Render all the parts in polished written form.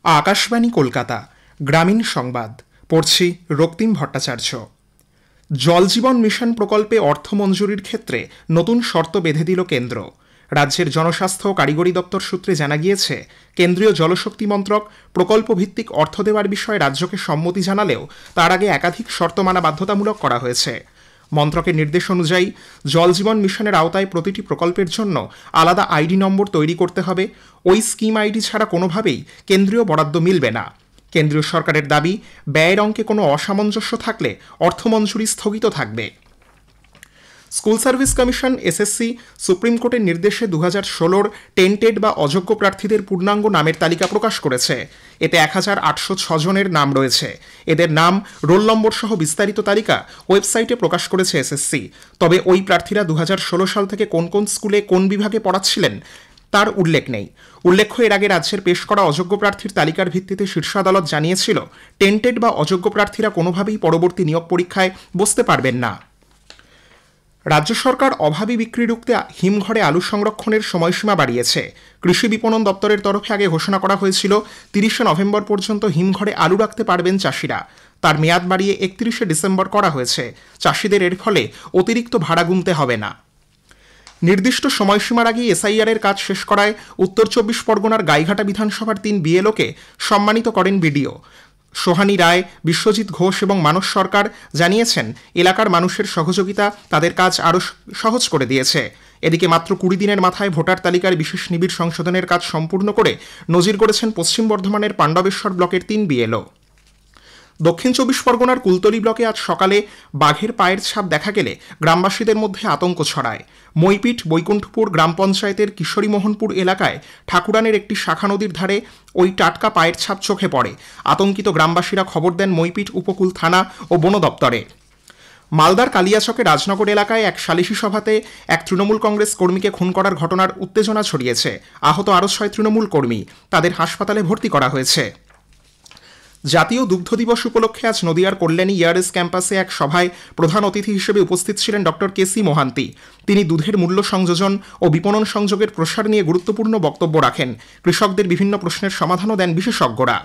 আকাশবাণী কলকাতা গ্রামীণ সংবাদ পড়ছি রক্তিম ভট্টাচার্য। জল জীবন মিশন প্রকল্পে অর্থ মঞ্জুরির ক্ষেত্রে নতুন শর্ত বেঁধে দিল কেন্দ্র। রাজ্যের জনস্বাস্থ্য ও কারিগরি দপ্তর সূত্রে জানা গিয়েছে, কেন্দ্রীয় জলশক্তি মন্ত্রক প্রকল্প ভিত্তিক অর্থ দেওয়ার বিষয়ে রাজ্যকে সম্মতি জানালেও তার আগে একাধিক শর্ত মানা বাধ্যতামূলক করা হয়েছে। মন্ত্রকের নির্দেশ অনুযায়ী জল জীবন মিশনের আওতায় প্রতিটি প্রকল্পের জন্য আলাদা আইডি নম্বর তৈরি করতে হবে। ওই স্কিম আইডি ছাড়া কোনোভাবেই কেন্দ্রীয় বরাদ্দ মিলবে না। কেন্দ্রীয় সরকারের দাবি, ব্যয়ের অঙ্কে কোনো অসামঞ্জস্য থাকলে অর্থ মঞ্জুরি স্থগিত থাকবে। School service commission SSC supreme কোর্টের নির্দেশে 2016-র টেন্টেড বা অযোগ্য প্রার্থীদের পূর্ণাঙ্গ নামের তালিকা প্রকাশ করেছে। এতে 1806 জনের নাম রয়েছে। এদের নাম, রোল নম্বর সহ বিস্তারিত তালিকা ওয়েবসাইটে প্রকাশ করেছে এসএসসি। তবে ওই প্রার্থীরা 2016 সাল থেকে কোন কোন স্কুলে কোন বিভাগে পড়াচ্ছিলেন তার উল্লেখ নেই। উল্লেখ্য, এর আগে রাজ্যের পেশ করা অযোগ্য প্রার্থীর তালিকার ভিত্তিতে শীর্ষ আদালত জানিয়েছিল, টেন্টেড বা অযোগ্য প্রার্থীরা কোনোভাবেই পরবর্তী নিয়োগ পরীক্ষায় বসতে পারবেন না। রাজ্য সরকার অভাবী বিক্রি রুখতে হিমঘরে আলু সংরক্ষণের সময়সীমা বাড়িয়েছে। কৃষি বিপণন দপ্তরের তরফে আগে ঘোষণা করা হয়েছিল 30শে নভেম্বর পর্যন্ত হিমঘরে আলু রাখতে পারবেন চাষিরা। তার মেয়াদ বাড়িয়ে 31শে ডিসেম্বর করা হয়েছে। চাষিদের এর ফলে অতিরিক্ত ভাড়া গুনতে হবে না। নির্দিষ্ট সময়সীমার আগে এসআইআর এর কাজ শেষ করায় উত্তর 24 পরগনার গাইঘাটা বিধানসভার 3 বিএলওকে সম্মানিত করেন বিডিও সোহানী রায়, বিশ্বজিৎ ঘোষ এবং মানস সরকার। জানিয়েছেন, এলাকার মানুষের সহযোগিতা তাদের কাজ আরও সহজ করে দিয়েছে। এদিকে মাত্র 20 দিনের মাথায় ভোটার তালিকার বিশেষ নিবিড় সংশোধনের কাজ সম্পূর্ণ করে নজির গড়েছেন পশ্চিম বর্ধমানের পাণ্ডবেশ্বর ব্লকের 3 বিএলও। দক্ষিণ 24 পরগনার কুলতলি ব্লকে আজ সকালে বাঘের পায়ের ছাপ দেখা গেলে গ্রামবাসীদের মধ্যে আতঙ্ক ছড়ায়। মইপিঠ বৈকুণ্ঠপুর গ্রাম পঞ্চায়েতের কিশোরীমোহনপুর এলাকায় ঠাকুরানের একটি শাখা নদীর ধারে ওই টাটকা পায়ের ছাপ চোখে পড়ে। আতঙ্কিত গ্রামবাসীরা খবর দেন মইপিঠ উপকূল থানা ও বন দপ্তরে। মালদার কালিয়াচকে রাজনগর এলাকায় এক সালিশি সভাতে এক তৃণমূল কংগ্রেস কর্মীকে খুন করার ঘটনার উত্তেজনা ছড়িয়েছে। আহত আরও 6 তৃণমূল কর্মী, তাদের হাসপাতালে ভর্তি করা হয়েছে। জাতীয় দুগ্ধ দিবস উপলক্ষে আজ নদিয়ার কল্যাণী ইয়ারএস ক্যাম্পাসে এক সভায় প্রধান অতিথি হিসেবে উপস্থিত ছিলেন ডক্টর কেসি মোহান্তি। তিনি দুধের মূল্য সংযোজন ও বিপণন সংযোগের প্রসার নিয়ে গুরুত্বপূর্ণ বক্তব্য রাখেন। কৃষকদের বিভিন্ন প্রশ্নের সমাধানও দেন বিশেষজ্ঞরা।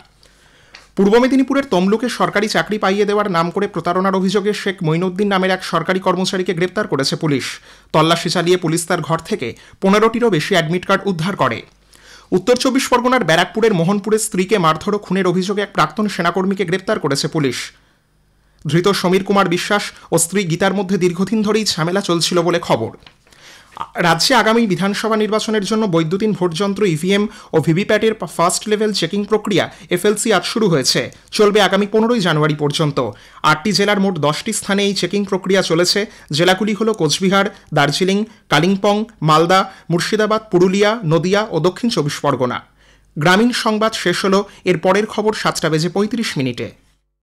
পূর্ব মেদিনীপুরের তমলুকে সরকারি চাকরি পাইয়ে দেওয়ার নাম করে প্রতারণার অভিযোগে শেখ মঈনুদ্দিন নামের এক সরকারি কর্মচারীকে গ্রেপ্তার করেছে পুলিশ। তল্লাশি চালিয়ে পুলিশ তার ঘর থেকে 15টিরও বেশি অ্যাডমিট কার্ড উদ্ধার করে। উত্তর 24 পরগনার ব্যারাকপুরের মোহনপুরের স্ত্রীকে মারধর ও খুনের অভিযোগে এক প্রাক্তন সেনাকর্মীকে গ্রেপ্তার করেছে পুলিশ। ধৃত সমীর কুমার বিশ্বাস ও স্ত্রী গীতার মধ্যে দীর্ঘদিন ধরেই ঝামেলা চলছিল বলে খবর। রাজ্যে আগামী বিধানসভা নির্বাচনের জন্য বৈদ্যুতিন ভোটযন্ত্র ইভিএম ও ভিভিপ্যাটের ফার্স্ট লেভেল চেকিং প্রক্রিয়া এফএলসি আজ শুরু হয়েছে। চলবে আগামী 15ই জানুয়ারি পর্যন্ত। 8টি জেলার মোট 10টি স্থানে এই চেকিং প্রক্রিয়া চলেছে। জেলাগুলি হল কোচবিহার, দার্জিলিং, কালিম্পং, মালদা, মুর্শিদাবাদ, পুরুলিয়া, নদিয়া ও দক্ষিণ 24 পরগনা। গ্রামীণ সংবাদ শেষ হল। এর পরের খবর 7টা বেজে 35 মিনিটে।